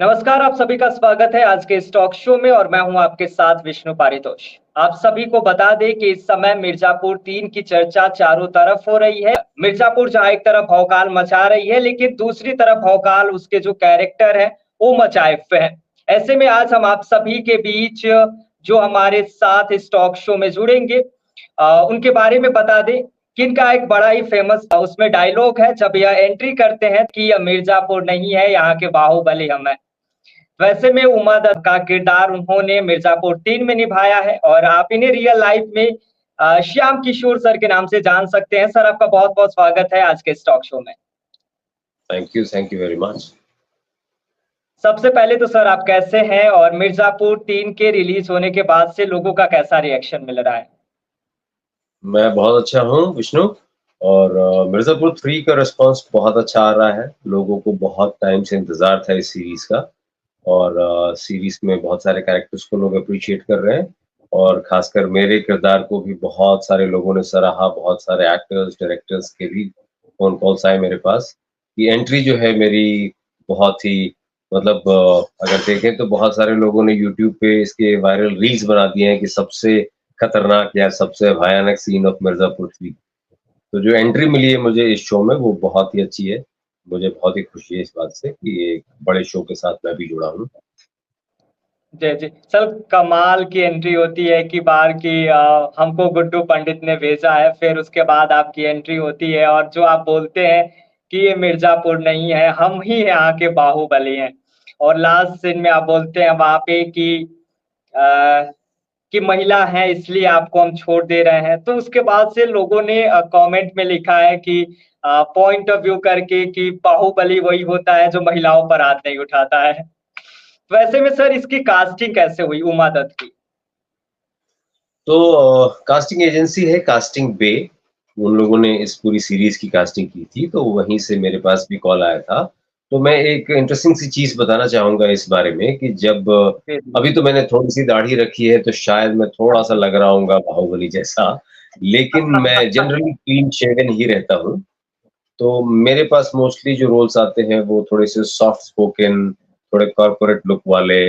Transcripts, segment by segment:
नमस्कार, आप सभी का स्वागत है आज के इस टॉक शो में और मैं हूं आपके साथ विष्णु पारितोष। आप सभी को बता दें कि इस समय मिर्जापुर 3 की चर्चा चारों तरफ हो रही है। मिर्जापुर जहां एक तरफ भौकाल मचा रही है, लेकिन दूसरी तरफ भौकाल उसके जो कैरेक्टर है, वो मचाए हुए है। ऐसे में आज हम आप सभी के बीच जो हमारे साथ इस टॉक शो में जुड़ेंगे उनके बारे में बता दें कि इनका एक बड़ा ही फेमस उसमें डायलॉग है जब यह एंट्री करते हैं कि यह मिर्जापुर नहीं है, यहाँ के बाहुबली हम हैं। वैसे में उमा दत्त का किरदार उन्होंने मिर्जापुर 3 में निभाया है और आप इन्हें रियल लाइफ में श्याम किशोर सर के नाम से जान सकते हैं। सर, आपका बहुत-बहुत स्वागत है आज के इस टॉक शो में। Thank you very much. सबसे पहले तो सर आप कैसे हैं और मिर्जापुर 3 के रिलीज होने के बाद से लोगों का कैसा रिएक्शन मिल रहा है? मैं बहुत अच्छा हूँ विष्णु और मिर्ज़ापुर 3 का रिस्पॉन्स बहुत अच्छा आ रहा है। लोगों को बहुत टाइम से इंतज़ार था इस सीरीज़ का और सीरीज़ में बहुत सारे कैरेक्टर्स को लोग एप्रिशिएट कर रहे हैं और ख़ासकर मेरे किरदार को भी बहुत सारे लोगों ने सराहा, बहुत सारे एक्टर्स, डायरेक्टर्स के भी फ़ोन कॉल्स आए मेरे पास कि एंट्री जो है मेरी बहुत ही मतलब अगर देखें तो बहुत सारे लोगों ने यूट्यूब पे इसके वायरल रील्स बना दिए हैं कि सबसे खतरनाक या सबसे भयानक सीन ऑफ मिर्ज़ापुर 3। तो जो एंट्री मिली है मुझे इस शो में वो बहुत ही अच्छी है। मुझे बहुत ही खुशी है इस बात से कि एक बड़े शो के साथ मैं भी जुड़ा हूँ। जी, जी। सर, कमाल की एंट्री होती है कि बार की हमको गुड्डू पंडित ने भेजा है, फिर उसके बाद आपकी एंट्री होती है और जो आप बोलते हैं कि ये मिर्ज़ापुर नहीं है, हम ही यहाँ के बाहुबली हैं। और लास्ट सीन में आप बोलते हैं वहाँ पे अ, कि महिला है इसलिए आपको हम छोड़ दे रहे हैं। तो उसके बाद से लोगों ने कमेंट में लिखा है कि पॉइंट ऑफ व्यू करके कि बाहुबली वही होता है जो महिलाओं पर हाथ नहीं उठाता है। वैसे में सर इसकी कास्टिंग कैसे हुई उमा दत्त की? तो कास्टिंग एजेंसी है कास्टिंग बे, उन लोगों ने इस पूरी सीरीज़ की कास्टिंग की थी, तो वहीं से मेरे पास भी कॉल आया था। तो मैं एक इंटरेस्टिंग सी चीज़ बताना चाहूँगा इस बारे में कि जब जी, जी। अभी तो मैंने थोड़ी-सी दाढ़ी रखी है, तो शायद मैं थोड़ा-सा लग रहा हूँगा बाहुबली जैसा, लेकिन मैं जनरली क्लीन शेवन ही रहता हूँ। तो मेरे पास मोस्टली जो रोल्स आते हैं वो थोड़े से सॉफ्ट स्पोकन, थोड़े कॉर्पोरेट लुक वाले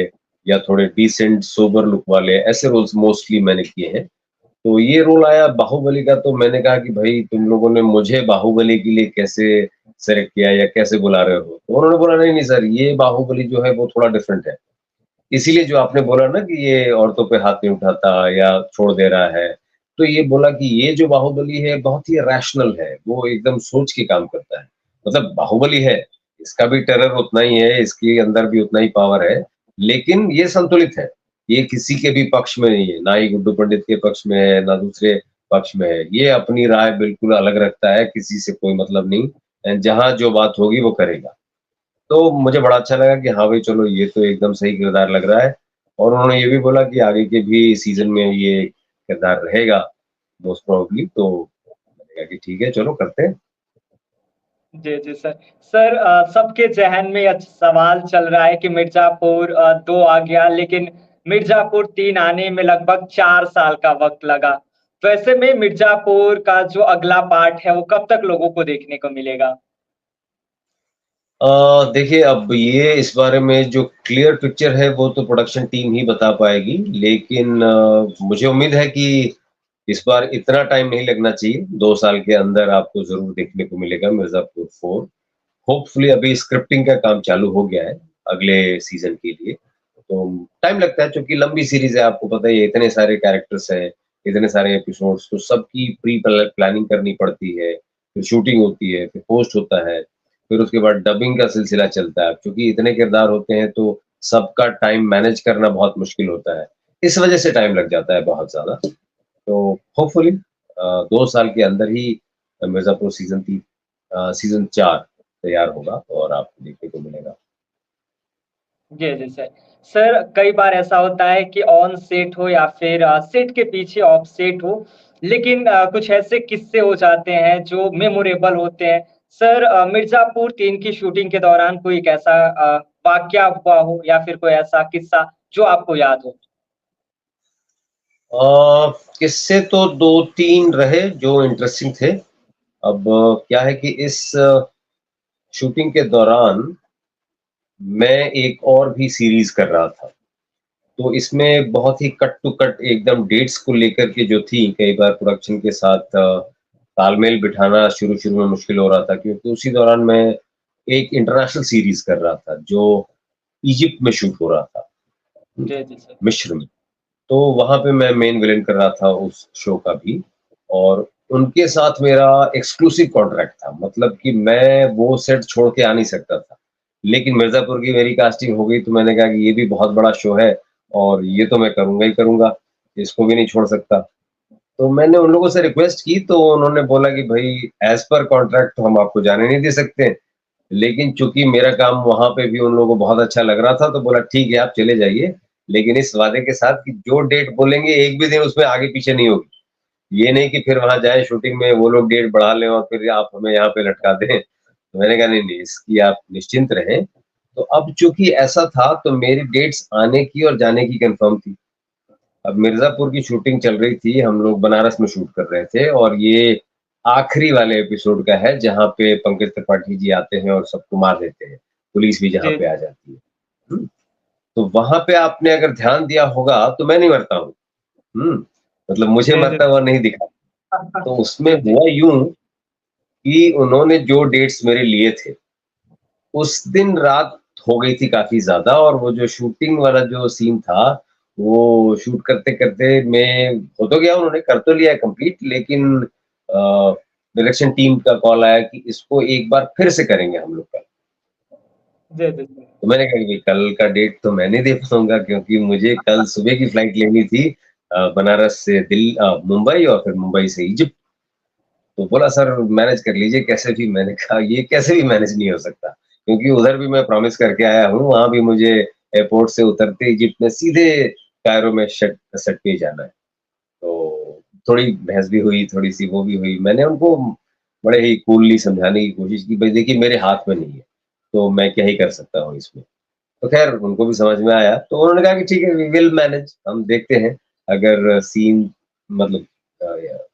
या थोड़े डिसेंट सोबर लुक वाले ऐसे रोल्स मोस्टली मैंने किए हैं। तो ये रोल आया बाहुबली का तो मैंने कहा कि भाई तुम लोगों ने मुझे बाहुबली के लिए कैसे सेलेक्ट किया या कैसे बुला रहे हो? तो उन्होंने बोला नहीं, नहीं सर ये बाहुबली जो है वो थोड़ा डिफरेंट है। इसीलिए जो आपने बोला ना कि ये औरतों पे हाथ नहीं उठाता या छोड़ दे रहा है, तो ये बोला कि ये जो बाहुबली है बहुत ही रैशनल है, वो एकदम सोच के काम करता है। मतलब बाहुबली है, इसका भी टेरर उतना ही है, इसके अंदर भी उतना ही पावर है, लेकिन ये संतुलित है। ये किसी के भी पक्ष में नहीं है, ना ही गुड्डू पंडित के पक्ष में है, ना दूसरे पक्ष में है। ये अपनी राय बिल्कुल अलग रखता है, किसी से कोई मतलब नहीं जहाँ जो बात होगी वो करेगा। तो मुझे बड़ा अच्छा लगा कि हाँ भाई चलो ये तो एकदम सही किरदार लग रहा है और उन्होंने ये भी बोला कि आगे के भी सीज़न में ये किरदार रहेगा मोस्ट प्रोबेबली तो मैंने कहा कि ठीक है चलो करते हैं। जी, जी सर। सर सबके ज़हन में सवाल चल रहा है कि मिर्ज़ापुर 2 आ गया लेकिन मिर्ज़ापुर 3 आने में लगभग 4 साल का वक़्त लगा। तो ऐसे में मिर्ज़ापुर का जो अगला पार्ट है वो कब तक लोगों को देखने को मिलेगा? देखिए अब ये इस बारे में जो क्लियर पिक्चर है वो तो प्रोडक्शन टीम ही बता पाएगी लेकिन मुझे उम्मीद है कि इस बार इतना टाइम नहीं लगना चाहिए 2 साल के अंदर आपको ज़रूर देखने को मिलेगा मिर्ज़ापुर 4। होपफुली अभी स्क्रिप्टिंग का काम चालू हो गया है अगले सीज़न के लिए। तो टाइम लगता है क्योंकि लंबी सीरीज़ है आपको पता ही है इतने सारे कैरेक्टर्स हैं, इतने सारे एपिसोड्स तो सबकी प्लानिंग करनी पड़ती है, फिर शूटिंग होती है, फिर पोस्ट होता है, फिर उसके बाद डबिंग का सिलसिला चलता है। क्योंकि इतने किरदार होते हैं तो सबका टाइम मैनेज करना बहुत मुश्किल होता है। इस वजह से टाइम लग जाता है बहुत ज़्यादा। तो होपफुली 2 साल के अंदर ही मिर्ज़ापुर सीज़न 4 तैयार होगा और आपको देखने को मिलेगा। जी, जी सर। सर कई बार ऐसा होता है कि ऑन सेट हो या फिर सेट के पीछे ऑफ सेट हो, लेकिन कुछ ऐसे किस्से हो जाते हैं जो मेमोरेबल होते हैं। सर मिर्ज़ापुर 3 की शूटिंग के दौरान कोई एक ऐसा वाक़या हुआ हो या फिर कोई ऐसा किस्सा जो आपको याद हो? किस्से तो 2-3 रहे जो इंटरेस्टिंग थे। अब क्या है कि इस शूटिंग के दौरान मैं एक और भी सीरीज कर रहा था। तो इसमें बहुत ही कट टू कट एकदम डेट्स को लेकर के जो थी, कई बार प्रोडक्शन के साथ तालमेल बिठाना शुरू-शुरू में मुश्किल हो रहा था, क्योंकि उसी दौरान मैं एक इंटरनेशनल सीरीज कर रहा था, जो इजिप्ट में शूट हो रहा था, जी, जी, सर। मिस्र में। तो वहाँ पे मैं मेन विलेन कर रहा था उस शो का भी, और उनके साथ मेरा एक्सक्लूसिव कॉन्ट्रैक्ट था, मतलब कि मैं वो सेट छोड़ के आ नहीं सकता था। लेकिन मिर्ज़ापुर की मेरी कास्टिंग हो गई, तो मैंने कहा कि ये भी बहुत बड़ा शो है और ये तो मैं करूँगा ही करूँगा, इसको भी नहीं छोड़ सकता। तो मैंने उन लोगों से रिक्वेस्ट की, तो उन्होंने बोला कि भई एज़ पर कॉन्ट्रैक्ट तो हम आपको जाने नहीं दे सकते, लेकिन चूँकि मेरा काम वहाँ पे भी उन लोगों को बहुत अच्छा लग रहा था, तो बोला ठीक है आप चले जाइए, लेकिन इस वादे के साथ कि जो डेट बोलेंगे एक भी दिन उसमें आगे-पीछे नहीं होगी। ये नहीं कि फिर वहाँ जाएँ शूटिंग में वो लोग डेट बढ़ा लें और फिर आप हमें यहाँ पे लटका दें। तो मैंने कहा नहीं, नहीं इसकी आप निश्चिंत रहें। तो अब चूँकि ऐसा था, तो मेरी डेट्स आने की और जाने की कन्फर्म थी। अब मिर्ज़ापुर की शूटिंग चल रही थी, हम लोग बनारस में शूट कर रहे थे, और ये आखिरी वाले एपिसोड का है जहाँ पे पंकज त्रिपाठी जी आते हैं और सबको मार देते हैं। पुलिस भी जहाँ जी, पे जी। आ जाती है। हुँ? तो वहाँ पे आपने अगर ध्यान दिया होगा तो मैं नहीं मरता हूँ। हुँ? मतलब मुझे जी, जी। मरता हुआ नहीं दिखा। तो उसमें जी, जी। हुआ यूँ कि उन्होंने जो डेट्स मेरे लिए थे, उस दिन रात हो गई थी काफ़ी ज़्यादा, और वो जो शूटिंग वाला जो सीन था, वो शूट करते-करते मैं हो तो गया, उन्होंने कर तो लिया है कंप्लीट, लेकिन डायरेक्शन टीम का कॉल आया कि इसको एक बार फिर से करेंगे हम लोग कल। जी, जी, जी। तो मैंने कहा कि कल का डेट तो मैं नहीं दे पाऊँगा, क्योंकि मुझे कल सुबह की फ्लाइट लेनी थी बनारस से मुंबई और फिर मुंबई से इजिप्ट। तो बोला सर मैनेज कर लीजिए कैसे भी। मैंने कहा ये कैसे भी मैनेज नहीं हो सकता, क्योंकि उधर भी मैं प्रॉमिस करके आया हूँ, वहाँ भी मुझे एयरपोर्ट से उतरते इजिप्ट में सीधे कायरो में सेट सेट पे ही जाना है। तो थोड़ी बहस भी हुई, थोड़ी-सी वो भी हुई। मैंने उनको बड़े ही कूलली समझाने की कोशिश की, भई देखिए मेरे हाथ में नहीं है, तो मैं क्या ही कर सकता हूँ इसमें। तो ख़ैर उनको भी समझ में आया, तो उन्होंने कहा कि ठीक है वी विल मैनेज, हम देखते हैं अगर सीन मतलब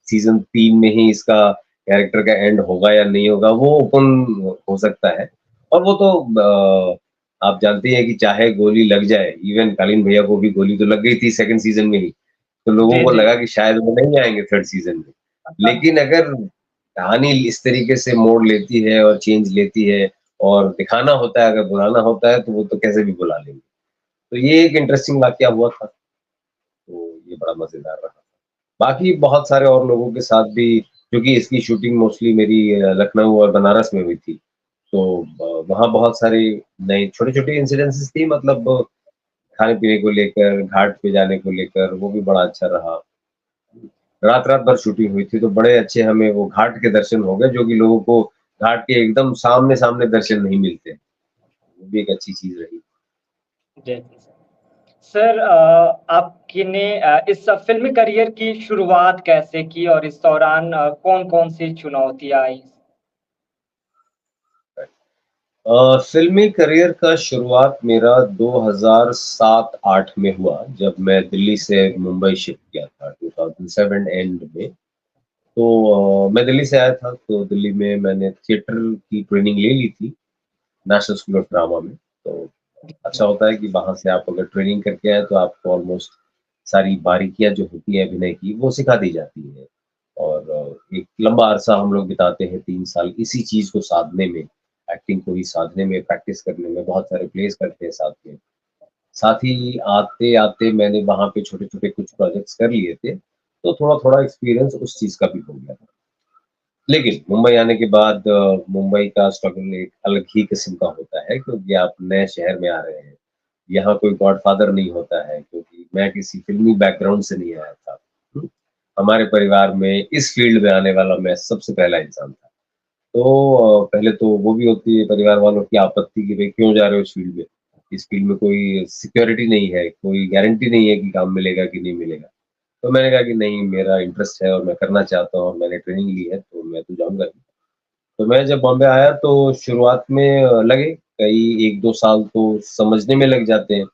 सीज़न 3 में ही इसका कैरेक्टर का एंड होगा या नहीं होगा, वो ओपन हो सकता है। और वो तो आप जानते ही हैं कि चाहे गोली लग जाए, इवन कालीन भैया को भी गोली तो लग गई थी सेकंड सीज़न में ही, तो लोगों जी, को जी। लगा कि शायद वो नहीं आएँगे थर्ड सीज़न में। लेकिन अगर कहानी इस तरीके से मोड़ लेती है और चेंज लेती है, और दिखाना होता है, अगर बुलाना होता है, तो वो तो कैसे भी बुला लेंगे। तो ये एक इंटरेस्टिंग वाक़या हुआ था, तो ये बड़ा मज़ेदार रहा। बाकी बहुत सारे और लोगों के साथ भी, क्योंकि इसकी शूटिंग मोस्टली मेरी लखनऊ और बनारस में हुई थी, तो वहाँ बहुत सारी नई छोटी-छोटी इंसिडेंसेस थी, मतलब खाने-पीने को लेकर, घाट पे जाने को लेकर, वो भी बड़ा अच्छा रहा। रात-रात भर शूटिंग हुई थी, तो बड़े अच्छे हमें वो घाट के दर्शन हो गए, जो कि लोगों को घाट के एकदम सामने-सामने दर्शन नहीं मिलते। वो भी एक अच्छी चीज़ रही। जी, जी, सर। सर आपने इस फ़िल्मी करियर की शुरुआत कैसे की और इस दौरान कौन-कौन सी चुनौतियाँ आई? फ़िल्मी करियर का शुरुआत मेरा 2007-8 में हुआ, जब मैं दिल्ली से मुंबई शिफ्ट किया था 2007 एंड में। तो मैं दिल्ली से आया था, तो दिल्ली में मैंने थिएटर की ट्रेनिंग ले ली थी, नेशनल स्कूल ऑफ ड्रामा में। तो अच्छा होता है कि वहाँ से आप अगर ट्रेनिंग करके आए, तो आपको ऑलमोस्ट सारी बारीकियाँ जो होती हैं अभिनय की, वो सिखा दी जाती हैं। और एक लंबा अरसा हम लोग बिताते हैं 3 साल इसी चीज़ को साधने में, एक्टिंग को ही साधने में, प्रैक्टिस करने में, बहुत सारे प्लेस करते हैं साथ में। साथ ही आते-आते मैंने वहाँ पे छोटे-छोटे कुछ प्रोजेक्ट्स कर लिए थे, तो थोड़ा-थोड़ा एक्सपीरियंस उस चीज़ का भी हो गया था। लेकिन मुंबई आने के बाद मुंबई का स्ट्रगल एक अलग ही किस्म का होता है, क्योंकि आप नए शहर में आ रहे हैं। यहाँ कोई गॉडफ़ादर नहीं होता है, क्योंकि मैं किसी फ़िल्मी बैकग्राउंड से नहीं आया था। हुँ? हमारे परिवार में इस फ़ील्ड में आने वाला मैं सबसे पहला इंसान था। तो पहले तो वो भी होती है परिवार वालों की आपत्ति कि भई क्यों जा रहे हो इस फ़ील्ड में? इस फ़ील्ड में कोई सिक्योरिटी नहीं है, कोई गारंटी नहीं है कि काम मिलेगा कि नहीं मिलेगा। तो मैंने कहा कि नहीं, मेरा इंटरेस्ट है और मैं करना चाहता हूँ और मैंने ट्रेनिंग ली है, तो मैं तो जाऊँगा ही। तो मैं जब बॉम्बे आया, तो शुरुआत में लगे कई 1-2 साल तो समझने में लग जाते हैं।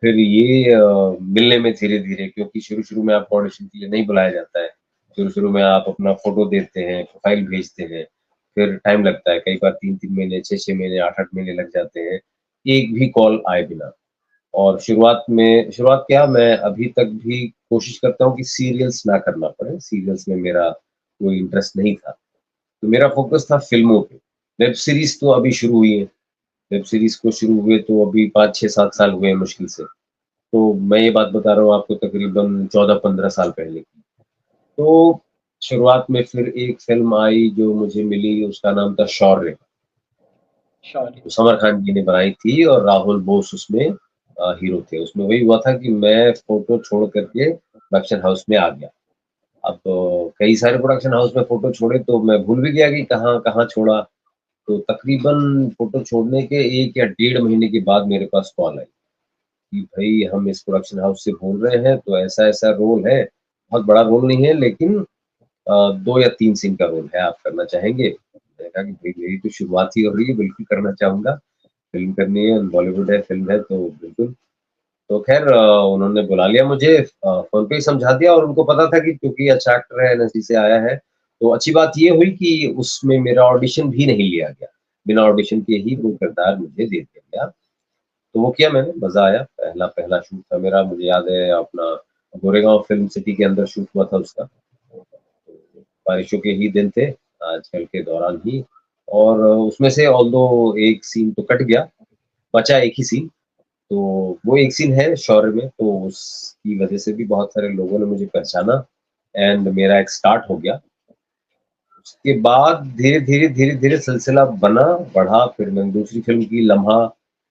फिर ये मिलने में धीरे-धीरे, क्योंकि शुरू-शुरू में आपको ऑडिशन के लिए नहीं बुलाया जाता है। शुरू-शुरू में आप अपना फ़ोटो देते हैं, प्रोफ़ाइल भेजते हैं, फिर टाइम लगता है, कई बार 3-3 महीने, 6-6 महीने, 8-8 महीने लग जाते हैं। एक भी कॉल आए बिना। और शुरुआत क्या, मैं अभी तक भी कोशिश करता हूँ कि सीरियल्स ना करना पड़े, सीरियल्स में मेरा कोई इंटरेस्ट नहीं था। तो मेरा फ़ोकस था फ़िल्मों पे। वेब सीरीज़ तो अभी शुरू हुई है, वेब सीरीज़ को शुरू हुए तो अभी 5, 6, 7 साल हुए हैं मुश्किल से। तो मैं ये बात बता रहा हूँ आपको तकरीबन 14-15 साल पहले की। तो शुरुआत में फिर एक फ़िल्म आई जो मुझे मिली, उसका नाम था शौर्य। शौर्य। तो समर खान जी ने बनाई थी और राहुल बोस उसमें हीरो थे। उसमें वही हुआ था कि मैं फ़ोटो छोड़ कर के प्रोडक्शन हाउस में आ गया। अब कई सारे प्रोडक्शन हाउस में फ़ोटो छोड़े तो मैं भूल भी गया कि कहाँ छोड़ा। तो तकरीबन फ़ोटो छोड़ने के 1 या डेढ़ महीने के बाद मेरे पास कॉल आई कि भई हम इस प्रोडक्शन हाउस से बोल रहे हैं, तो ऐसा-ऐसा रोल है। बहुत बड़ा रोल नहीं है लेकिन 2 या 3 सीन का रोल है, आप करना चाहेंगे? मैंने कहा कि भई मेरी तो शुरुआत ही हो रही है, बिल्कुल करना चाहूँगा। फ़िल्म करनी है, बॉलीवुड है, फ़िल्म है तो बिल्कुल। तो ख़ैर उन्होंने बुला लिया मुझे, फ़ोन पे ही समझा दिया और उनको पता था कि क्योंकि अच्छा एक्टर है, एनएसडी से आया है, तो अच्छी बात ये हुई कि उसमें मेरा ऑडिशन भी नहीं लिया गया। बिना ऑडिशन के ही वो किरदार मुझे दे दिया गया। तो वो किया मैंने, मज़ा आया। पहला पहला शूट था मेरा, मुझे याद है अपना गोरेगाँव फ़िल्म सिटी के अंदर शूट हुआ था उसका। तो बारिशों के ही दिन थे, आजकल के दौरान ही, और उसमें से ऑल्दो एक सीन तो कट गया, बचा एक ही सीन। तो वो एक सीन है शौर्य में, तो उसकी वज़ह से भी बहुत सारे लोगों ने मुझे पहचाना एंड मेरा एक स्टार्ट हो गया। उसके बाद धीरे-धीरे सिलसिला बना, बढ़ा, फिर मैंने दूसरी फ़िल्म की लम्हा,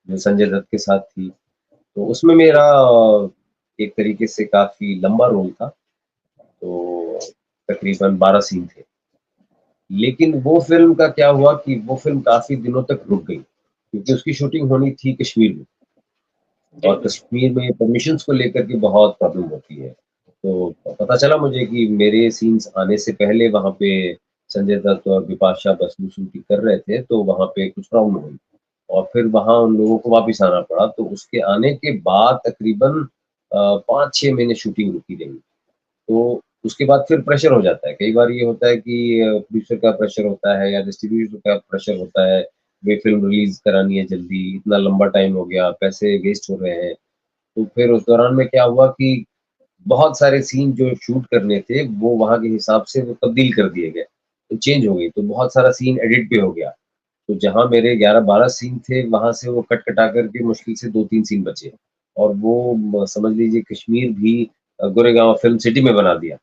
जो संजय दत्त के साथ थी। तो उसमें मेरा एक तरीके से काफ़ी लंबा रोल था, तो तकरीबन 12 सीन थे। लेकिन वो फ़िल्म का क्या हुआ कि वो फ़िल्म काफ़ी दिनों तक रुक गई, क्योंकि उसकी शूटिंग होनी थी कश्मीर में। जी, और जी। कश्मीर में परमिशंस को लेकर के बहुत प्रॉब्लम होती है। तो पता चला मुझे कि मेरे सीन्स आने से पहले वहाँ पे संजय दत्त और बिपाशा बसु शूटिंग कर रहे थे, तो वहाँ पे कुछ प्रॉब्लम हुई और फिर वहाँ उन लोगों को वापिस आना पड़ा। तो उसके आने के बाद तकरीबन 5-6 महीने शूटिंग रुकी रही। तो उसके बाद फिर प्रेशर हो जाता है। कई बार ये होता है कि प्रोड्यूसर का प्रेशर होता है या डिस्ट्रीब्यूटर का प्रेशर होता है, भई फ़िल्म रिलीज़ करानी है जल्दी, इतना लंबा टाइम हो गया, पैसे वेस्ट हो रहे हैं। तो फिर उस दौरान में क्या हुआ कि बहुत सारे सीन जो शूट करने थे, वो वहाँ के हिसाब से वो तब्दील कर दिए गए, तो चेंज हो गई। तो बहुत सारा सीन एडिट पे हो गया। तो जहाँ मेरे 11-12 सीन थे, वहाँ से वो कट-कटा कर के मुश्किल से 2-3 सीन बचे और वो समझ लीजिए कश्मीर भी गोरेगाँव फ़िल्म सिटी में बना दिया।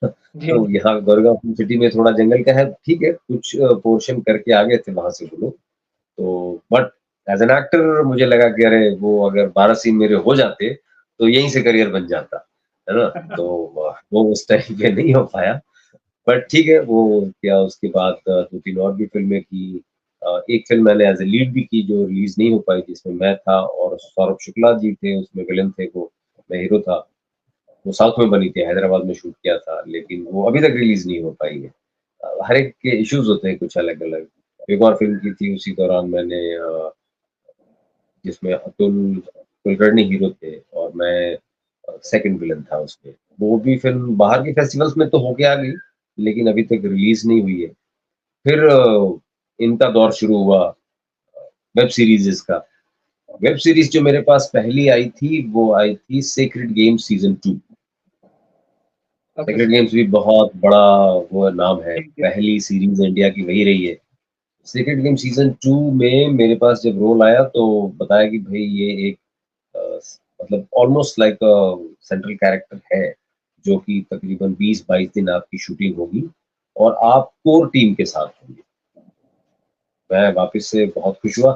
जी, तो जी। यहाँ गोरेगाँव फ़िल्म सिटी में थोड़ा जंगल का है, ठीक है, कुछ पोर्शन करके आ गए थे वहाँ से वो लोग। तो बट एज़ एन एक्टर मुझे लगा कि अरे वो अगर 12 सीन मेरे हो जाते, तो यहीं से करियर बन जाता, है ना? तो वो उस टाइम पे नहीं हो पाया, बट ठीक है, वो किया उसके बाद 2-3 और भी फ़िल्में की। एक फ़िल्म मैंने एज़ अ लीड भी की जो रिलीज़ नहीं हो पाई, जिसमें मैं था और सौरभ शुक्ला जी थे, उसमें विलेन थे वो, मैं हीरो था। वो साउथ में बनी थी, हैदराबाद में शूट किया था, लेकिन वो अभी तक रिलीज़ नहीं हो पाई है। हर एक के इश्यूज़ होते हैं कुछ अलग-अलग। एक और फ़िल्म की थी उसी दौरान मैंने जिसमें अतुल कुलकर्णी हीरो थे और मैं सेकंड विलेन था उसमें। वो भी फ़िल्म बाहर के फेस्टिवल्स में तो होके आ गई, लेकिन अभी तक रिलीज़ नहीं हुई है। फिर इनका दौर शुरू हुआ वेब सीरीज़ेज़ का। वेब सीरीज़ जो मेरे पास पहली आई थी, वो आई थी sacred games season 2। Okay. Sacred games भी बहुत बड़ा वो नाम है, जी, जी। पहली सीरीज़ इंडिया की वही रही है। सेक्रेड गेम सीज़न 2 में मेरे पास जब रोल आया तो बताया कि भई ये एक मतलब ऑलमोस्ट लाइक सेंट्रल कैरेक्टर है, जो कि तकरीबन 20-22 दिन आपकी शूटिंग होगी और आप कोर टीम के साथ होंगे। मैं वापस से बहुत खुश हुआ।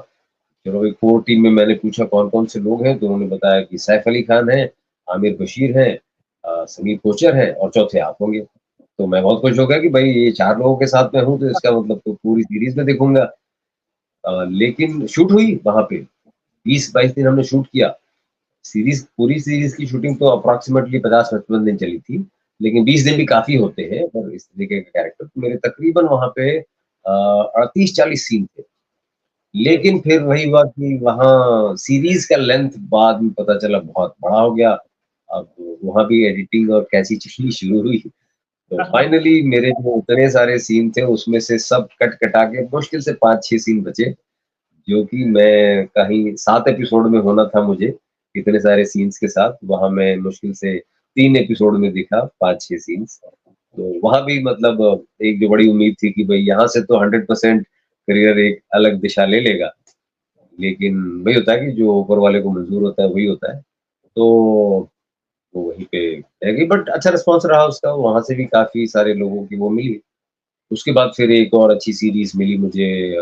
चलो भाई कोर टीम में मैंने पूछा कौन-कौन से लोग हैं, तो उन्होंने बताया कि सैफ अली खान हैं, आमिर बशीर हैं, समीर कोचर हैं और चौथे आप होंगे। तो मैं बहुत खुश हो गया कि भई ये 4 लोगों के साथ मैं हूँ, तो इसका मतलब तो पूरी सीरीज़ में दिखूँगा। लेकिन शूट हुई वहाँ पे, 20-22 दिन हमने शूट किया। पूरी सीरीज़ की शूटिंग तो अप्रॉक्सिमेटली 50-55 दिन चली थी, लेकिन 20 दिन भी काफ़ी होते हैं और इस तरीके के कैरेक्टर तो मेरे तकरीबन वहाँ पे 38-40 सीन थे। जी, लेकिन फिर वही हुआ कि वहाँ सीरीज़ का लेंथ बाद में पता चला बहुत बड़ा हो गया। अब वहाँ भी एडिटिंग और कैंची चलनी शुरू हुई। तो फाइनली मेरे जो उतने सारे सीन थे उसमें से सब कट-कटा के मुश्किल से 5-6 सीन बचे। जो कि मैं कहीं 7 एपिसोड में होना था मुझे, इतने सारे सीन्स के साथ, वहाँ मैं मुश्किल से 3 एपिसोड में दिखा 5-6 सीन्स। तो वहाँ भी मतलब एक जो बड़ी उम्मीद थी कि भई यहाँ से तो 100% करियर एक अलग दिशा ले लेगा। लेकिन वही होता है कि जो ऊपर वाले को मंज़ूर होता है, वही होता है। तो वो वहीं पे रह गई, बट अच्छा रिस्पॉन्स रहा उसका, वहाँ से भी काफ़ी सारे लोगों की वो मिली। उसके बाद फिर एक और अच्छी सीरीज़ मिली मुझे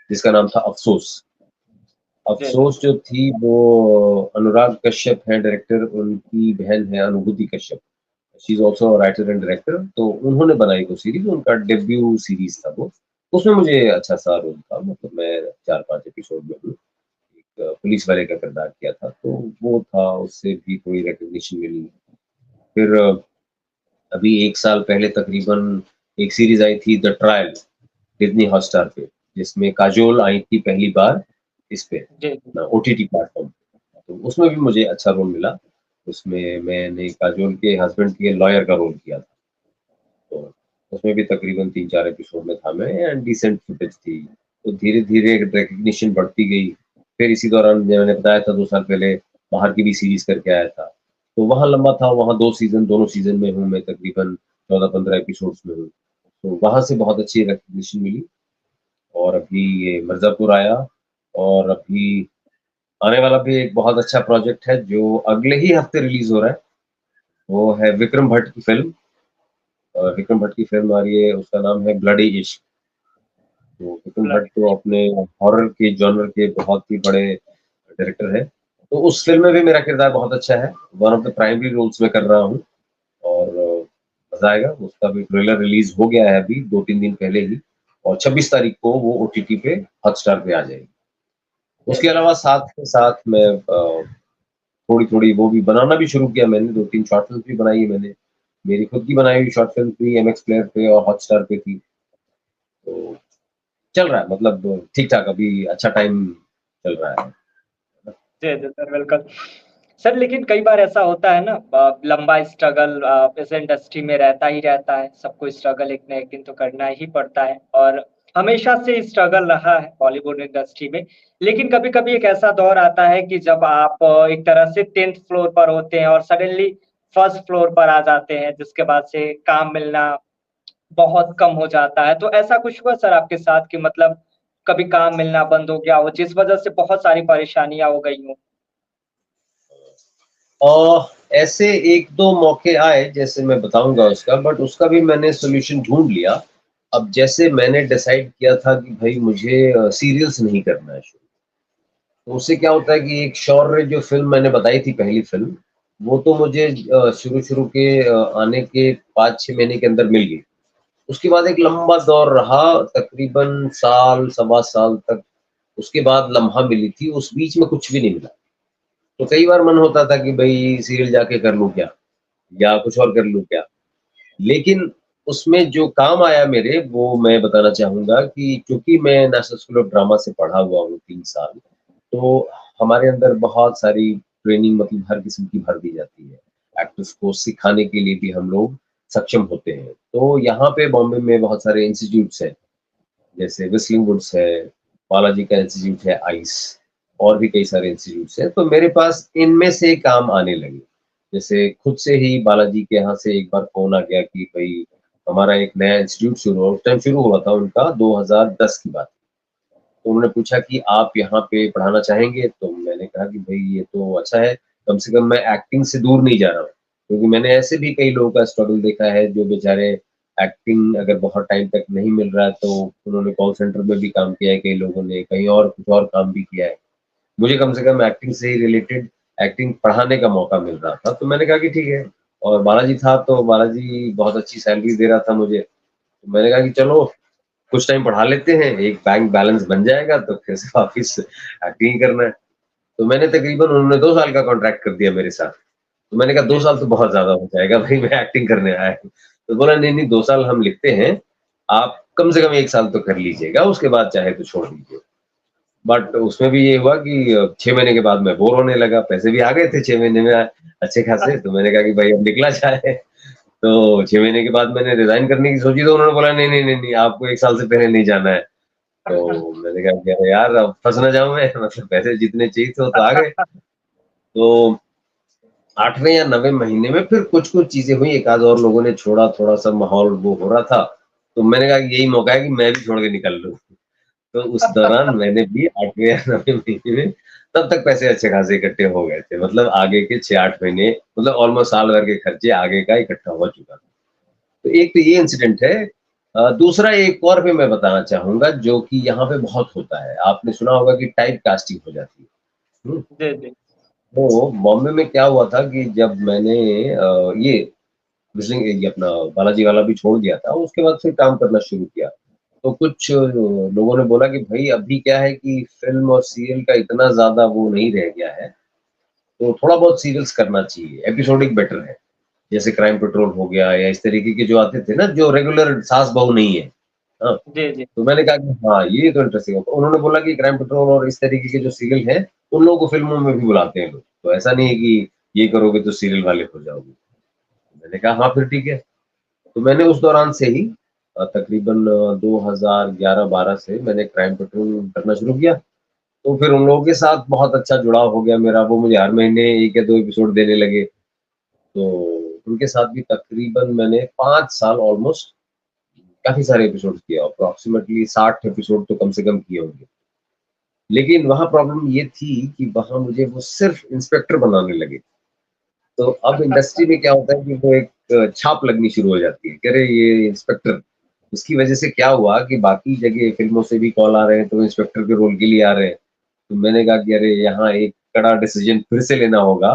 जिसका नाम था अफ़सोस। जी, जी। अफ़सोस जो थी वो अनुराग कश्यप हैं डायरेक्टर, उनकी बहन है अनुभूति Kashyap. She is also a writer and director, तो उन्होंने बनाई वो सीरीज़, उनका डेब्यू सीरीज़ था वो। उसमें मुझे अच्छा-सा रोल था, मतलब मैं 4-5 एपिसोड में हूँ। एक पुलिस वाले का किरदार किया था, तो वो था, उससे भी थोड़ी रिकॉग्निशन मिली। फिर अभी 1 साल पहले तकरीबन एक सीरीज़ आई थी द ट्रायल, डिज़नी हॉटस्टार पे, जिसमें काजोल आई थी पहली बार इस पे जी, जी। ओटीटी प्लेटफ़ॉर्म पे। तो उसमें भी मुझे अच्छा रोल मिला। उसमें मैंने काजोल के हस्बैंड के लॉयर का रोल किया था। तो उसमें भी तकरीबन 3-4 एपिसोड में था मैं, एंड डिसेंट फुटेज थी। तो धीरे-धीरे रिकॉग्निशन बढ़ती गई। फिर इसी दौरान जो मैंने बताया था 2 साल पहले बाहर की भी सीरीज़ करके आया था। तो वहाँ लंबा था, वहाँ 2 सीज़न, दोनों सीज़न में हूँ मैं, तकरीबन 14-15 एपिसोड्स में हूँ। तो वहाँ से बहुत अच्छी रिकॉग्निशन मिली, और अभी ये मिर्ज़ापुर आया, और अभी आने वाला भी एक बहुत अच्छा प्रोजेक्ट है जो अगले ही हफ्ते रिलीज़ हो रहा है। वो है विक्रम भट्ट की फ़िल्म। विक्रम भट्ट की फ़िल्म आ रही है, उसका नाम है ब्लडी इश्क। तो विक्रम भट्ट ब्लडी तो अपने हॉरर के जॉनर के बहुत ही बड़े डायरेक्टर हैं। तो उस फ़िल्म में भी मेरा किरदार बहुत अच्छा है। One of the primary roles मैं कर रहा हूँ, और मज़ा आएगा। उसका भी ट्रेलर रिलीज़ हो गया है अभी 2-3 दिन पहले ही, और 26 तारीख को वो ओटीटी पे हॉटस्टार पे आ जाएगी। जी, उसके जी। अलावा साथ के साथ मैं थोड़ी-थोड़ी वो भी बनाना भी शुरू किया मैंने, 2-3 शॉर्ट फ़िल्म्स भी बनाई है मैंने। मेरी खुद की बनाई हुई शॉर्ट फ़िल्म थी, एमएक्स प्लेयर पे और हॉटस्टार पे थी। तो चल रहा है, मतलब ठीक-ठाक, अभी अच्छा टाइम चल रहा है। जी, जी, सर, बिल्कुल। सर, लेकिन कई बार ऐसा होता है ना लंबा स्ट्रगल इस इंडस्ट्री में रहता ही रहता है। सबको स्ट्रगल एक ना एक दिन तो करना ही पड़ता है और हमेशा से स्ट्रगल रहा है बॉलीवुड इंडस्ट्री में। लेकिन कभी-कभी एक ऐसा दौर आता है कि जब आप एक तरह से 10th फ्लोर पर होते हैं और सडनली फर्स्ट फ्लोर पर आ जाते हैं, जिसके बाद से काम मिलना बहुत कम हो जाता है। तो ऐसा कुछ हुआ सर आपके साथ कि मतलब कभी काम मिलना बंद हो गया हो, जिस वजह से बहुत सारी परेशानियाँ हो गई हों? ऐसे 1-2 मौके आए, जैसे मैं बताऊँगा उसका, बट उसका भी मैंने सॉल्यूशन ढूँढ लिया। अब जैसे मैंने डिसाइड किया था कि भई मुझे सीरियल्स नहीं करना है शुरू। तो उससे क्या होता है कि एक शौर्य जो फ़िल्म मैंने बताई थी, पहली फ़िल्म, वो तो मुझे शुरू-शुरू के आने के 5-6 महीने के अंदर मिल गई। उसके बाद एक लंबा दौर रहा, तकरीबन साल, सवा साल तक उसके बाद लम्हा मिली थी, उस बीच में कुछ भी नहीं मिला। तो कई बार मन होता था कि भई सीरियल जाके कर लूँ क्या? या कुछ और कर लूँ क्या? लेकिन उसमें जो काम आया मेरे, वो मैं बताना चाहूँगा कि चूँकि मैं नेशनल स्कूल ऑफ ड्रामा से पढ़ा हुआ हूँ 3 साल, तो हमारे अंदर बहुत सारी ट्रेनिंग, मतलब हर किस्म की भर दी जाती है। एक्टर्स को सिखाने के लिए भी हम लोग सक्षम होते हैं। तो यहाँ पे बॉम्बे में बहुत सारे इंस्टीट्यूट्स हैं, जैसे व्हिस्लिंग वुड्स है, बालाजी का इंस्टीट्यूट है आइस, और भी कई सारे इंस्टीट्यूट्स हैं। तो मेरे पास इनमें से काम आने लगे। जैसे खुद से ही बालाजी के यहाँ से एक बार फ़ोन आ गया कि भई हमारा एक नया इंस्टीट्यूट शुरू हुआ, उस टाइम शुरू हुआ था उनका, 2010 की बात। तो उन्होंने पूछा कि आप यहाँ पे पढ़ाना चाहेंगे? तो मैंने कहा कि भई ये तो अच्छा है, कम से कम मैं एक्टिंग से दूर नहीं जा रहा हूँ। क्योंकि मैंने ऐसे भी कई लोगों का स्ट्रगल देखा है, जो बेचारे एक्टिंग अगर बहुत टाइम तक नहीं मिल रहा है, तो उन्होंने कॉल सेंटर में भी काम किया है कई लोगों ने, कहीं और कुछ और काम भी किया है। मुझे कम से कम एक्टिंग से ही रिलेटेड एक्टिंग पढ़ाने का मौका मिल रहा था, तो मैंने कहा कि ठीक है। और बालाजी था, तो बालाजी बहुत अच्छी सैलरी दे रहा था मुझे, तो मैंने कहा कि चलो कुछ टाइम पढ़ा लेते हैं, एक बैंक बैलेंस बन जाएगा, तो फिर से वापिस एक्टिंग ही करना है। तो मैंने तकरीबन, उन्होंने 2 साल का कॉन्ट्रैक्ट कर दिया मेरे साथ। तो मैंने कहा 2 जी, साल तो बहुत ज़्यादा हो जाएगा भई, मैं एक्टिंग करने आया हूँ। तो बोला नहीं-नहीं, 2 साल हम लिखते हैं, आप कम से कम 1 साल तो कर लीजिएगा, उसके बाद चाहे तो छोड़ दीजिए। बट उसमें भी ये हुआ कि 6 महीने के बाद मैं बोर होने लगा, पैसे भी आ गए थे 6 महीने में अच्छे खासे, तो मैंने कहा कि भाई अब निकला जाए। तो 6 महीने के बाद मैंने रिज़ाइन करने की सोची, तो उन्होंने बोला नहीं, नहीं, नहीं, नहीं, आपको 1 साल से पहले नहीं जाना है। तो मैंने कहा कि अरे यार अब फंस ना जाऊं मैं, मतलब पैसे जितने चाहिए थे वो तो आ गए। तो 8वें या 9वें महीने में फिर कुछ-कुछ चीज़ें हुई, एक आध और लोगों ने छोड़ा, थोड़ा-सा माहौल वो हो रहा था, तो मैंने कहा कि यही मौका है कि मैं भी छोड़ के निकल लूँ। तो उस दौरान मैंने भी 8वें या 9वें महीने में तब तक पैसे अच्छे खासे इकट्ठे हो गए थे। मतलब आगे के 6-8 महीने, मतलब ऑलमोस्ट साल भर के खर्चे आगे का इकट्ठा हो चुका था। तो एक तो ये इंसिडेंट है। दूसरा एक और भी मैं बताना चाहूँगा जो कि यहाँ पे बहुत होता है। आपने सुना होगा कि टाइप कास्टिंग हो जाती है। हुँ? जी, जी। तो बॉम्बे में क्या हुआ था कि जब मैंने ये विज़िंग ये अपना बालाजी वाला भी छोड़ दिया था, उसके बाद फिर काम करना शुरू किया। तो कुछ लोगों ने बोला कि भई अभी क्या है कि फ़िल्म और सीरियल का इतना ज़्यादा वो नहीं रह गया है, तो थोड़ा बहुत सीरियल्स करना चाहिए, एपिसोडिक बेटर है। जैसे क्राइम पेट्रोल हो गया या इस तरीके के जो आते थे ना, जो रेगुलर सास-बहू नहीं है। हाँ, जी, जी। तो मैंने कहा कि हाँ, ये तो इंटरेस्टिंग है। तो उन्होंने बोला कि क्राइम पेट्रोल और इस तरीके के जो सीरियल हैं, उन लोगों को फ़िल्मों में भी बुलाते हैं लोग। तो ऐसा नहीं है कि ये करोगे तो सीरियल वाले हो जाओगे। मैंने कहा हाँ, फिर ठीक है। तो मैंने उस दौरान से ही तकरीबन 2011-12 से मैंने क्राइम पेट्रोल करना शुरू किया। तो फिर उन लोगों के साथ बहुत अच्छा जुड़ाव हो गया मेरा, वो मुझे हर महीने 1 या 2 एपिसोड देने लगे। तो उनके साथ भी तकरीबन मैंने 5 साल ऑलमोस्ट काफ़ी सारे एपिसोड किए, अप्रॉक्सिमेटली 60 एपिसोड तो कम से कम किए होंगे। लेकिन वहाँ प्रॉब्लम ये थी कि वहाँ मुझे वो सिर्फ़ इंस्पेक्टर बनाने लगे। तो अब इंडस्ट्री में क्या होता है कि वो एक छाप लगनी शुरू हो जाती है कि अरे ये इंस्पेक्टर। उसकी वजह से क्या हुआ कि बाकी जगह फ़िल्मों से भी कॉल आ रहे हैं, तो इंस्पेक्टर के रोल के लिए आ रहे हैं। तो मैंने कहा कि अरे यहाँ एक कड़ा डिसीज़न फिर से लेना होगा।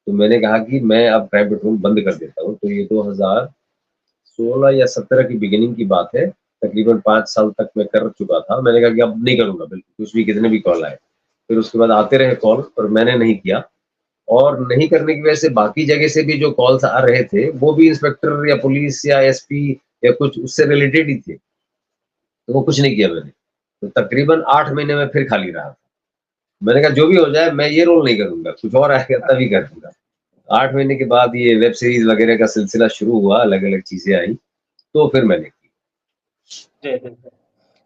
तो मैंने कहा कि मैं अब क्राइम पेट्रोल बंद कर देता हूँ। तो ये 2016 या 17 की बिगिनिंग की बात है। तकरीबन 5 साल तक मैं कर चुका था। मैंने कहा कि अब नहीं करूँगा बिल्कुल, कुछ भी कितने भी कॉल आए। फिर उसके बाद आते रहे कॉल, पर मैंने नहीं किया। और नहीं करने की वजह से बाकी जगह से भी जो कॉल्स आ रहे थे, वो भी इंस्पेक्टर या पुलिस या एसपी या कुछ उससे रिलेटेड ही थे। तो वो कुछ नहीं किया मैंने। तो तकरीबन 8 महीने में फिर खाली रहा। मैंने कहा जो भी हो जाए मैं ये रोल नहीं करूँगा, कुछ और आएगा तभी करूँगा। 8 महीने के बाद ये वेब सीरीज़ वगैरह का सिलसिला शुरू हुआ, अलग-अलग चीज़ें आई, तो फिर मैंने की। जी, जी, जी।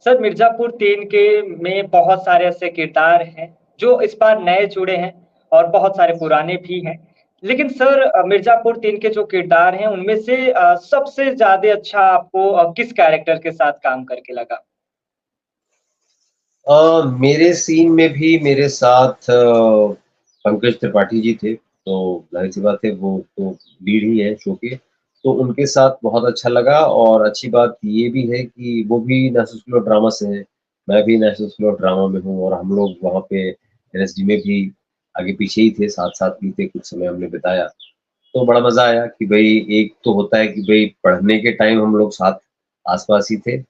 सर मिर्ज़ापुर 3 के में बहुत सारे ऐसे किरदार हैं, जो इस बार नए जुड़े हैं और बहुत सारे पुराने भी हैं। लेकिन सर मिर्ज़ापुर 3 के जो किरदार हैं, उनमें से सबसे ज़्यादा अच्छा आपको किस कैरेक्टर के साथ काम करके लगा? मेरे सीन में भी मेरे साथ पंकज त्रिपाठी जी थे, तो ज़ाहिर-सी बात है वो तो लीड ही है शो के, तो उनके साथ बहुत अच्छा लगा और अच्छी बात ये भी है कि वो भी नेशनल स्कूल ऑफ ड्रामा से हैं, मैं भी नेशनल स्कूल ऑफ ड्रामा में हूँ और हम लोग वहाँ पे एनएसडी में भी आगे-पीछे ही थे, साथ-साथ भी थे, कुछ समय हमने बिताया। तो बड़ा मज़ा आया कि भई एक तो होता है कि भई पढ़ने के टाइम हम लोग साथ आस-पास ही थे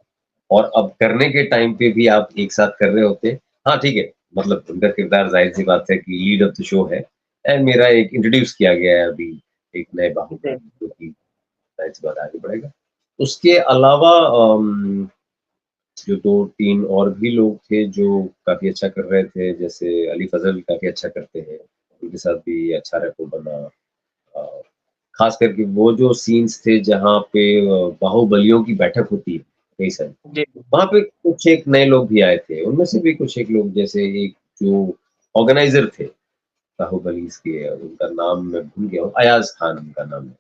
और अब करने के टाइम पे भी आप एक साथ कर रहे होते। हाँ, ठीक है, मतलब उनका किरदार ज़ाहिर-सी बात है कि लीड ऑफ द शो है एंड मेरा एक इंट्रोड्यूस किया गया है अभी एक नए बाहु को, जी, जो कि ज़ाहिर-सी बात है आगे बढ़ेगा। उसके अलावा जो 2-3 और भी लोग थे जो काफ़ी अच्छा कर रहे थे, जैसे अली फज़ल काफ़ी अच्छा करते हैं, उनके साथ भी अच्छा रैपो बना। अ, ख़ास करके वो जो सीन्स थे जहाँ पे बाहुबलियों की बैठक होती है, कई सारी। जी, वहाँ पे कुछ एक नए लोग भी आए थे, उनमें से भी कुछ एक लोग जैसे एक जो ऑर्गेनाइज़र थे, बाहुबलीज़ के उनका नाम मैं भूल गया हूँ, अयाज़ खान उनका नाम है।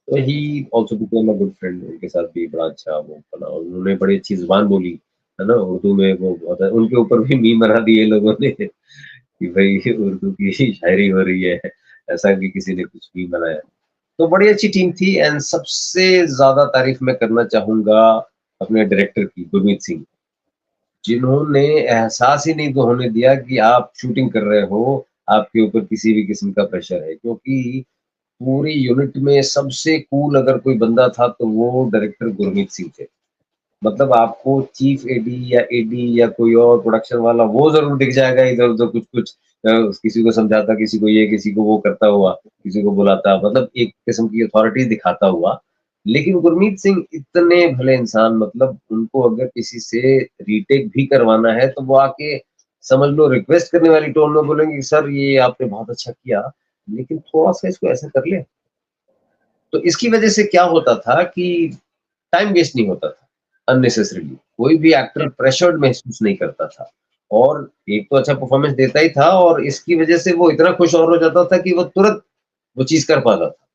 तो जी, ही जी। Also became a good friend उनके साथ भी बड़ा अच्छा वो बना और उन्होंने बड़ी अच्छी ज़ुबान बोली, है ना? उर्दू में वो बहुत उनके ऊपर भी मीम बना दिए लोगों ने कि भई उर्दू की शायरी हो रही है, ऐसा भी किसी ने कुछ मीम बनाया। तो बड़ी अच्छी टीम थी एंड सबसे ज़्यादा तारीफ़ मैं करना चाहूँगा अपने डायरेक्टर की, गुरमीत सिंह। जिन्होंने एहसास ही नहीं तो होने दिया कि आप शूटिंग कर रहे हो, आपके ऊपर किसी भी किस्म का प्रेशर है। क्योंकि पूरी यूनिट में सबसे कूल अगर कोई बंदा था तो वो डायरेक्टर गुरमीत सिंह थे। मतलब आपको चीफ एडी या एडी या कोई और प्रोडक्शन वाला वो ज़रूर दिख जाएगा इधर-उधर कुछ-कुछ किसी को समझाता, किसी को ये, किसी को वो करता हुआ, किसी को बुलाता, मतलब एक किस्म की अथॉरिटी दिखाता हुआ। लेकिन गुरमीत सिंह इतने भले इंसान, मतलब उनको अगर किसी से रीटेक भी करवाना है तो वो आके समझ लो रिक्वेस्ट करने वाली टोन में बोलेंगे कि सर ये आपने बहुत अच्छा किया, लेकिन थोड़ा-सा इसको ऐसा कर लें। तो इसकी वजह से क्या होता था कि टाइम वेस्ट नहीं होता था। अननेसेसरीली। कोई भी एक्टर प्रेशर्ड महसूस नहीं करता था और एक तो अच्छा परफॉर्मेंस देता ही था और इसकी वजह से वो इतना खुश और हो जाता था कि वो तुरंत वो चीज़ कर पाता था।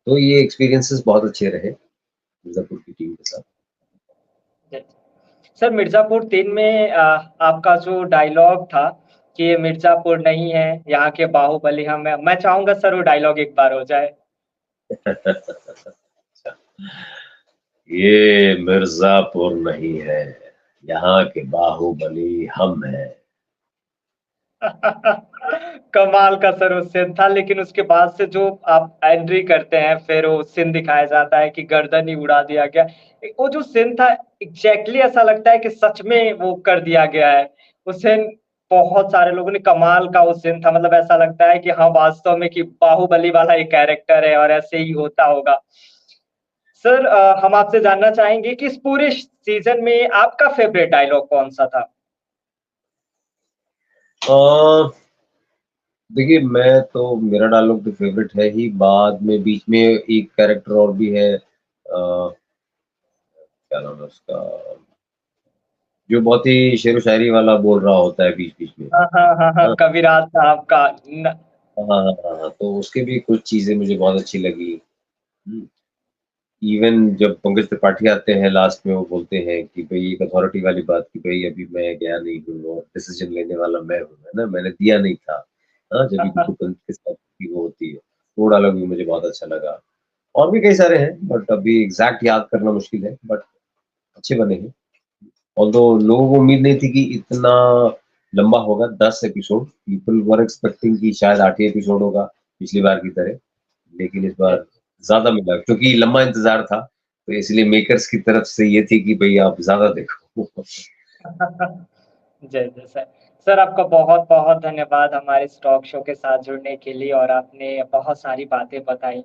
तो ये एक्सपीरियंसेस बहुत अच्छे रहे मिर्ज़ापुर की टीम के साथ। जी। सर मिर्ज़ापुर 3 में आपका जो डायलॉग था कि ये मिर्ज़ापुर नहीं है, यहाँ के बाहुबली हम हैं। मैं चाहूँगा सर वो डायलॉग एक बार हो जाए। अच्छा, ये मिर्ज़ापुर नहीं है, यहाँ के बाहुबली हम हैं। कमाल का सर वो सीन था, लेकिन उसके बाद से जो आप एंट्री करते हैं, फिर वो सीन दिखाया जाता है कि गर्दन ही उड़ा दिया गया। वो जो सीन था एग्ज़ैक्टली ऐसा लगता है कि सच में वो कर दिया गया है। वो सीन बहुत सारे लोगों ने कमाल का वो सीन था, मतलब ऐसा लगता है कि हाँ, वास्तव में कि बाहुबली वाला एक कैरेक्टर है और ऐसे ही होता होगा। सर हम आपसे जानना चाहेंगे कि इस पूरे सीज़न में आपका फ़ेवरेट डायलॉग कौन-सा था? अ, देखिए मैं तो मेरा डायलॉग तो फ़ेवरेट है ही, बाद में बीच में एक कैरेक्टर और भी है क्या नाम है उसका? जो बहुत ही शेरो-शायरी वाला बोल रहा होता है बीच-बीच में। हाँ, हाँ, हाँ, हाँ, हाँ, कविराज साहब का न हाँ, हाँ, हाँ, हाँ, तो उसकी भी कुछ चीज़ें मुझे बहुत अच्छी लगी। हुँ, इवन जब पंकज त्रिपाठी आते हैं लास्ट में वो बोलते हैं कि भई एक अथॉरिटी वाली बात कि भई अभी मैं गया नहीं हूँ और डिसीज़न लेने वाला मैं हूँ, है ना? मैंने दिया नहीं था। हाँ, जब भी गुड्डू पंत के साथ की वो होती है। वो डायलॉग भी मुझे बहुत अच्छा लगा। और भी कई सारे हैं बट अभी एग्ज़ैक्ट याद करना मुश्किल है बट अच्छे बने हैं। ऑल्दो लोगों को उम्मीद नहीं थी कि इतना लंबा होगा 10 एपिसोड। पीपल वर एक्सपेक्टिंग कि शायद 8 ही एपिसोड होगा पिछली बार की तरह। लेकिन इस बार ज़्यादा मिला क्योंकि लंबा इंतज़ार था, तो इसलिए मेकर्स की तरफ से ये थी कि भई आप ज़्यादा देखो। जी, जी सर। सर आपका बहुत-बहुत धन्यवाद हमारे इस टॉक शो के साथ जुड़ने के लिए और आपने बहुत सारी बातें बताई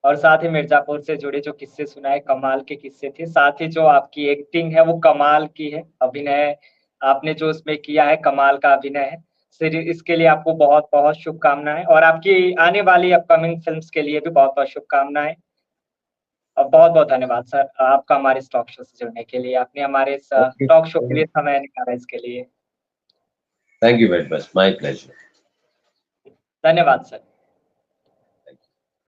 और साथ ही मिर्ज़ापुर से जुड़े जो किस्से सुनाए, कमाल के किस्से थे। साथ ही जो आपकी एक्टिंग है वो कमाल की है, अभिनय आपने जो उसमें किया है कमाल का अभिनय है। सिर इसके लिए आपको बहुत-बहुत शुभकामनाएँ और आपकी आने वाली अपकमिंग फ़िल्म्स के लिए भी बहुत-बहुत शुभकामनाएँ। बहुत-बहुत धन्यवाद सर, आपका हमारे इस टॉक शो से जुड़ने के लिए। आपने हमारे इस ओके, टॉक शो के लिए समय निकाला इसके लिए। Thank you very much, my pleasure. धन्यवाद सर।